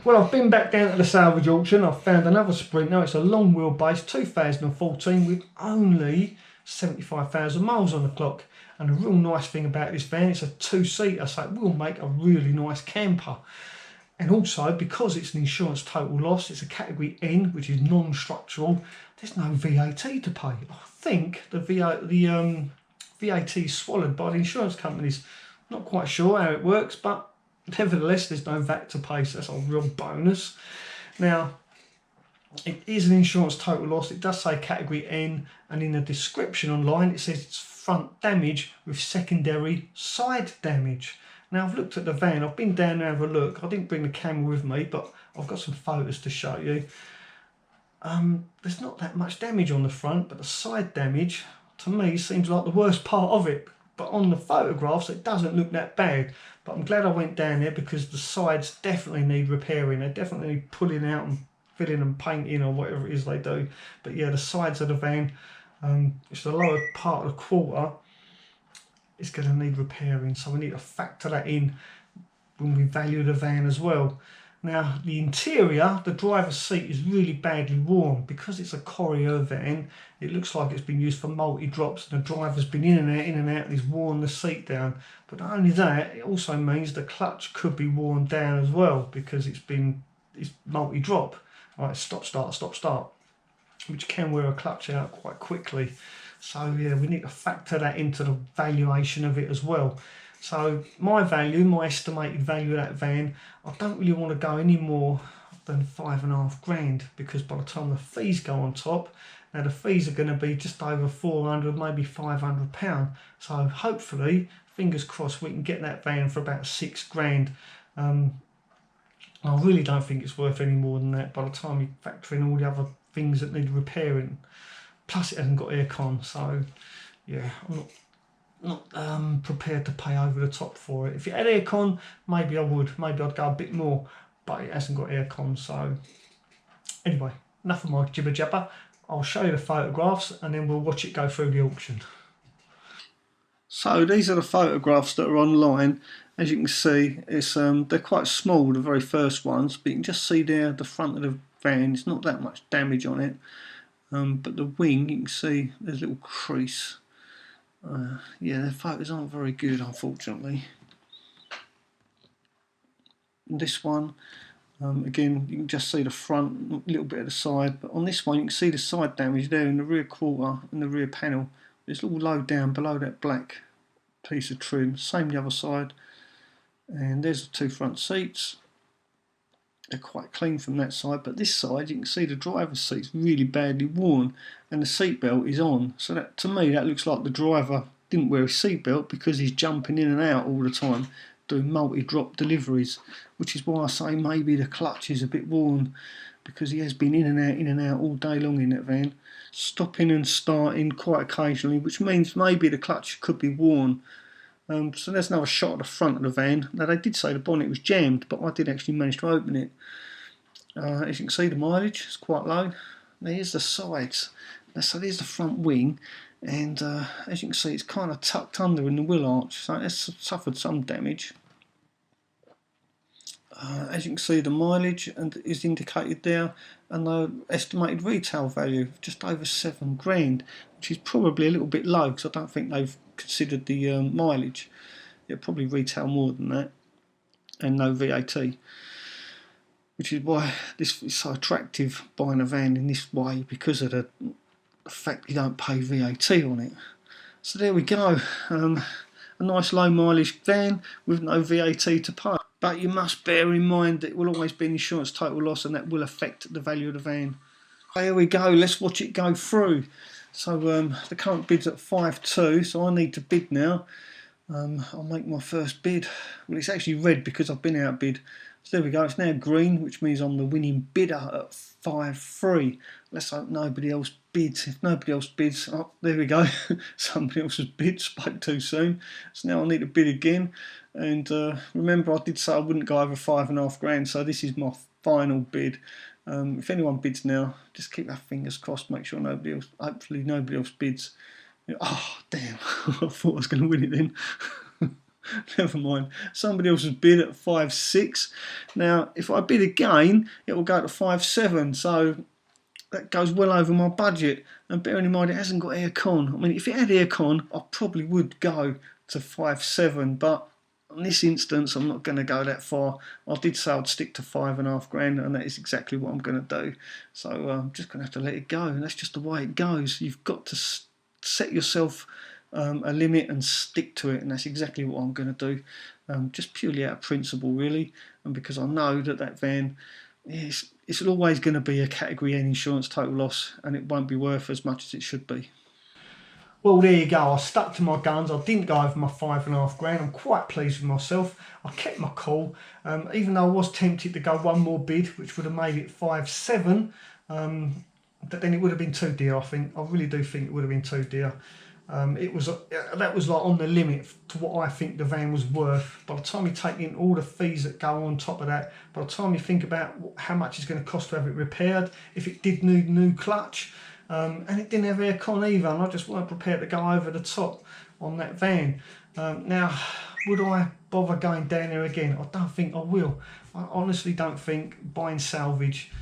Well, I've been back down to the salvage auction. I've found another Sprint. Now it's a long wheelbase 2014 with only 75,000 miles on the clock. And the real nice thing about this van, it's a two-seater, so it will make a really nice camper. And also, because it's an insurance total loss, it's a category N, which is non-structural, there's no VAT to pay. I think the VAT is swallowed by the insurance companies. Not quite sure how it works, but nevertheless, there's no VAT to pay, so that's a real bonus. Now, it is an insurance total loss. It does say category N, and in the description online, it says it's front damage with secondary side damage. Now, I've looked at the van. I've been down there to have a look. I didn't bring the camera with me, but I've got some photos to show you. There's not that much damage on the front, but the side damage, to me, seems like the worst part of it. But on the photographs, it doesn't look that bad. But I'm glad I went down there because the sides definitely need repairing. They definitely need pulling out and filling and painting or whatever it is they do. But yeah, the sides of the van, it's the lower part of the quarter, it's going to need repairing. So we need to factor that in when we value the van as well. Now, the interior, the driver's seat is really badly worn. Because it's a courier van, it looks like it's been used for multi-drops and the driver's been in and out, and he's worn the seat down. But not only that, it also means the clutch could be worn down as well because it's multi-drop. Right, stop, start, which can wear a clutch out quite quickly. So yeah, we need to factor that into the valuation of it as well. So my estimated value of that van, I don't really want to go any more than £5,500 because by the time the fees go on top, now the fees are going to be just over £400, maybe £500. So hopefully, fingers crossed, we can get that van for about £6,000. I really don't think it's worth any more than that by the time you factor in all the other things that need repairing. Plus it hasn't got aircon, so yeah, I'm not prepared to pay over the top for it. If it had aircon, maybe I would. Maybe I'd go a bit more, but it hasn't got aircon, so anyway, enough of my jibber jabber. I'll show you the photographs and then we'll watch it go through the auction. So these are the photographs that are online. As you can see, it's they're quite small, the very first ones, but you can just see there the front of the van. It's not that much damage on it, but the wing, you can see there's a little crease. Yeah, the photos aren't very good, unfortunately. And this one, again, you can just see the front, a little bit of the side, but on this one you can see the side damage there in the rear quarter and the rear panel. It's all low down below that black piece of trim. Same the other side. And there's the two front seats. They're quite clean from that side, but this side you can see the driver's seat's really badly worn and the seatbelt is on. So that, to me, that looks like the driver didn't wear a seatbelt because he's jumping in and out all the time doing multi-drop deliveries, which is why I say maybe the clutch is a bit worn because he has been in and out all day long in that van, stopping and starting quite occasionally, which means maybe the clutch could be worn. So there's another shot of the front of the van. Now they did say the bonnet was jammed, but I did actually manage to open it. As you can see, the mileage is quite low. There's the sides. So there's the front wing, and as you can see, it's kind of tucked under in the wheel arch, so it's suffered some damage. As you can see, the mileage is indicated there, and the estimated retail value of just over £7,000, which is probably a little bit low because I don't think they've considered the mileage. It'll probably retail more than that, and no VAT, which is why this is so attractive, buying a van in this way, because of the fact you don't pay VAT on it. So there we go, a nice low mileage van with no VAT to pay. But you must bear in mind that it will always be an insurance total loss, and that will affect the value of the van. Here we go, let's watch it go through. So the current bid's at 5.2, so I need to bid now. I'll make my first bid. Well, it's actually red because I've been outbid. So there we go, it's now green, which means I'm the winning bidder at 5.3. Let's hope nobody else bids. If nobody else bids, oh, there we go. Somebody else has bid, spoke too soon. So now I need to bid again. And remember, I did say I wouldn't go over £5,500, so this is my final bid. If anyone bids now, just keep our fingers crossed, make sure nobody else, hopefully nobody else bids. Oh, damn, I thought I was going to win it then. Never mind. Somebody else has bid at 5.6. Now, if I bid again, it will go to 5.7. So that goes well over my budget. And bearing in mind, it hasn't got aircon. I mean, if it had aircon, I probably would go to 5.7. But in this instance, I'm not going to go that far. I did say I'd stick to 5.5 grand, and that is exactly what I'm going to do. So I'm just going to have to let it go. And that's just the way it goes. You've got to set yourself a limit and stick to it, and that's exactly what I'm going to do, just purely out of principle really, and because I know that van, it's always going to be a category N insurance total loss, and it won't be worth as much as it should be. Well, there you go. I stuck to my guns. I didn't go over my 5.5 grand. I'm quite pleased with myself. I kept my cool, even though I was tempted to go one more bid, which would have made it 5.7. But then it would have been too dear. I really do think it would have been too dear. It was that was like on the limit to what I think the van was worth. By the time you take in all the fees that go on top of that, by the time you think about how much it's going to cost to have it repaired, if it did need new clutch, and it didn't have aircon either, and I just weren't prepared to go over the top on that van. Now, would I bother going down there again? I don't think I will. I honestly don't think buying salvage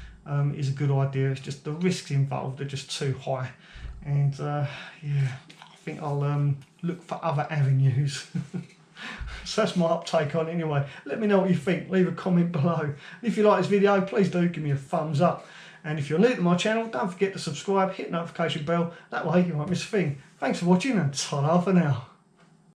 is a good idea. It's just the risks involved are just too high, and yeah, I think I'll look for other avenues. So that's my uptake on it anyway. Let me know what you think. Leave a comment below. And if you like this video, please do give me a thumbs up. And if you're new to my channel, don't forget to subscribe, hit the notification bell. That way you won't miss a thing. Thanks for watching, and ta-ra for now.